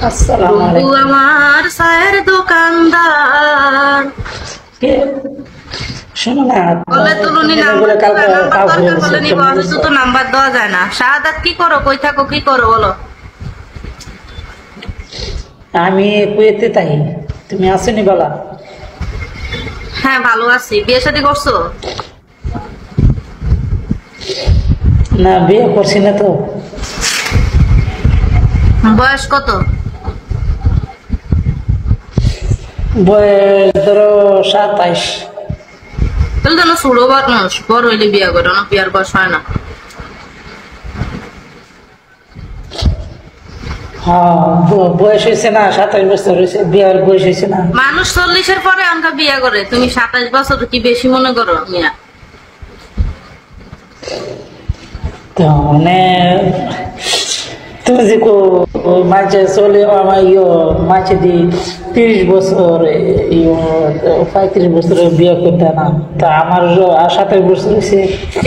আসসালামু আলাইকুম। আমার চায়ের দোকানদার শোনো না, বলে তুলুনি নাম্বার কালকে দরকার হলে নিবো, অথচ তো নাম্বার দেওয়া যায় না। শাহাদাত কি করো, কই থাকো, কি করো বলো? আমি কুয়েতে তাই, তুমি আসেনি বলা? হ্যাঁ ভালো আছি। বিয়ে শাদী করছো? না, বিয়ে করছি না তো। বয়স কত? বয়স ধরো 27। তাহলে তো ছোড়ো মানুষ, বড় হইলে বিয়ে করো না, বিয়ার বয়স হয় না। হ্যাঁ, বয়স হয়েছে না, 27 বছর হয়েছে, বিয়ের বয়স হয়েছে না। মানুষ 40-এর পরে অনকা বিয়ে করে, তুমি 27 বছর কি বেশি মনে করো মিয়া? তো মানে তুমি যে মাঝে চলে আমার মাঝে দি 30 বছর 35 বছরে বিয়ে করতে না, তা আমার 27 বছর হয়েছে।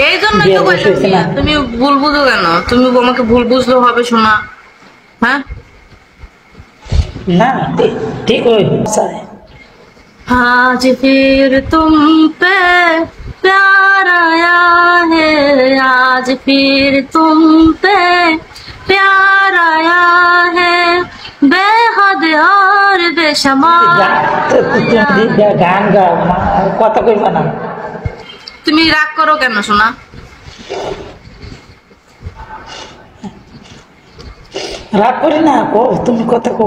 এই জন্যই বিয়ের তো বয়স বললাম হয়েছে না। মিয়া, তুমি ভুল বুঝো কেন? তুমি আমাকে ভুল বুঝলেও হবে শোনা। হ্যাঁ না, ঠিক ওই आज फिर तुम पे प्यार आया है, आज फिर तुम पे प्यार आया है, बेहद और बेशुमार। গান গাও, কথা কইবা না। তুমি রাগ করো কেন শোনা? রাগ করি না, তুমি কথা কো।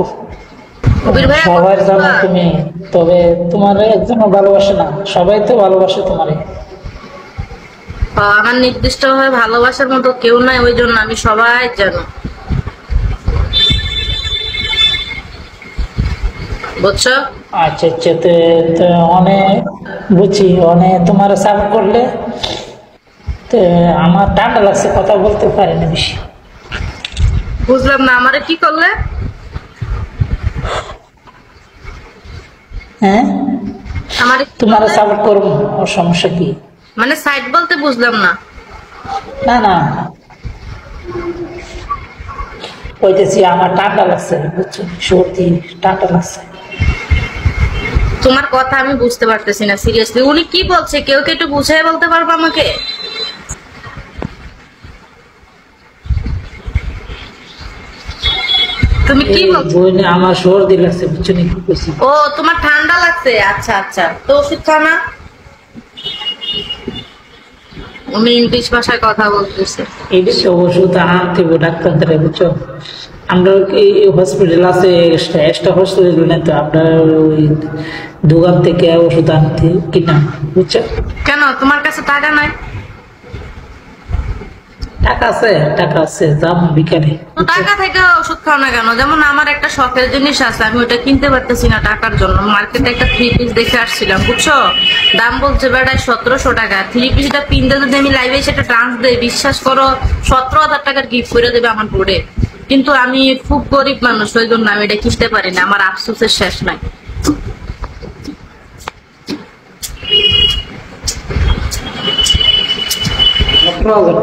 কবির ভাইয়া সবার কথা জানো বলবা? তুমি, তবে তোমার একজনও ভালোবাসে না, সবাই তো ভালোবাসে তোমারে। আমার নির্দিষ্ট ভাবে ভালোবাসার মতো কেউ নাই, ওই জন্য আমি সবাই জানো, বুঝছো? আচ্ছা আচ্ছা, তো অনেক বুঝছি, অনেক তোমার সাপোর্ট করলে তো আমার ঠান্ডা লাগছে, কথা বলতে পারি না বেশি। বুঝলাম না, আমারে কি করলে? হ্যাঁ, আমারে তোমার সাপোর্ট করবো, ওর সমস্যা কি? মানে সাইড বলতে বুঝলাম না। না না, কইতেছি আমার ঠান্ডা লাগছে, বুঝছো, সর্দি ঠান্ডা লাগছে। তোমার কথা আমি বুঝতে পারতেছি না সিরিয়াসলি, উনি কি বলছে? কেউ কি একটু বুঝাই বলতে পারবো আমাকে? তুমি কি বলছো? বই না, আমার সর্দি লাগছে, বুঝছো নি কি কইছি? ও তোমার ঠান্ডা লাগছে, আচ্ছা আচ্ছা, তো ওষুধ খাও না? উনি ইংলিশ ভাষায় কথা বলতেছে। এই যে ওষুধ আনতে হবে ডাক্তার দ্বারা, বুঝছো। আমরা এই হসপিটাল আছে, এক্সট্রা হসপিটাল না, তো আমরা ওই দোকান থেকে ওষুধ আনতে কিনা, বুঝছো। কেন তোমার কাছে টাকা নাই? টাকা আছে, দাম বিকালে। তো টাকা থেকে ওষুধ খাও না কেন? যেমন আমার একটা শখের জিনিস আছে, আমি ওটা কিনতে পারতেছি না টাকার জন্য। মার্কেটে একটা 3 পিস দেখে আসছিলাম, বুঝছো, দাম বলছে বেড়ায় 1700 টাকা। 3 পিসটা কিনতে যদি আমি লাইভে সেটা ট্রান্স দেই, বিশ্বাস করো 17,000 টাকার গিফট করে দেবে আমার বোর্ডে। কিন্তু আমি খুব গরিব মানুষ, ওই জন্য আমি এটা কিনতে পারি না, আমার আফসোসের শেষ নাই।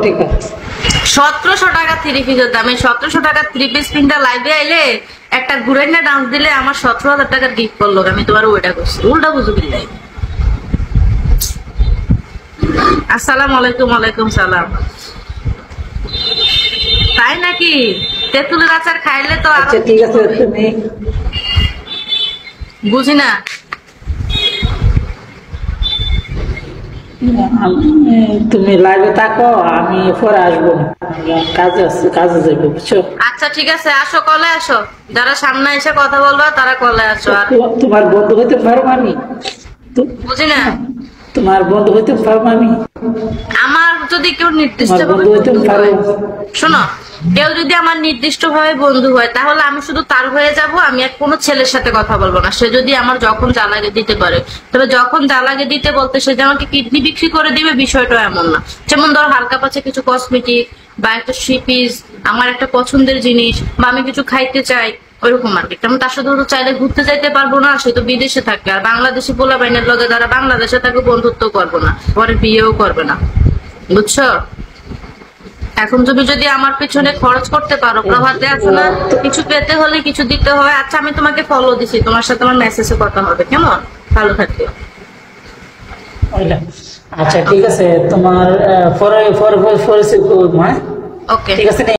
ঠিক আছে, 1700 টাকা 3 পিসের দাম। এই 1700 টাকা 3 পিস কিনতে লাইভে আইলে একটা ঘুরে না ডান্স দিলে আমার 17,000 টাকার গিফট করলো। আমি তোমার ওইটা করছি, উল্টা বুঝু বিল্লাই। আসসালামু আলাইকুম। ওয়ালাইকুম সালাম। তাই নাকি? তেঁতুলের আচার খাইলে তো আচ্ছা ঠিক আছে, তুমি বুঝি না। তুমি লাইভে থাকো, আমি পরে আসবো না, কাজে যাইবো, বুঝছো। আচ্ছা ঠিক আছে, আসো, কলে আসো। যারা সামনে এসে কথা বলবা তারা কলে আসো। আর তোমার বন্ধু হইতে পারবো আমি? বুঝি না, তোমার বন্ধু হইতে পারবো আমি? আমার যদি কেউ নির্দিষ্ট তোমার বন্ধু হইতে পারো? শোনো, কেউ যদি আমার নির্দিষ্ট ভাবে বন্ধু হয় তাহলে আমি শুধু তার হয়ে যাব, আমি আর কোনো ছেলের সাথে কথা বলবো না। সে যদি আমার যখন যা লাগে দিতে পারে, তবে যখন যা লাগে দিতে বলতে সে যে আমাকে কিডনি বিক্রি করে দিবে বিষয়টা এমন না। যেমন ধর হালকা পাচ্ছে কিছু কসমেটিক বা একটা শি-পিস, আমার একটা পছন্দের জিনিস, বা আমি কিছু খাইতে চাই, ওইরকম আর কি। তেমন তার সাথে তো চাইলে ঘুরতে যাইতে পারবো না, সে তো বিদেশে থাকে। আর বাংলাদেশি পোলা বাইনের লগে যারা বাংলাদেশে তাকে বন্ধুত্ব করবো না, পরে বিয়েও করবে না, বুঝছো। এখন তুমি যদি আমার পিছনে খরচ করতে পারো, প্রভাতে আছে না, কিছু পেতে হলে কিছু দিতে হয়। আচ্ছা আমি তোমাকে ফলো দিছি, তোমার সাথে আমার মেসেজে কথা হবে, কেমন? ভালো থাকিও। ওইটা আচ্ছা ঠিক আছে, তোমার পরে পরে পরে পরে ওকে ঠিক আছে।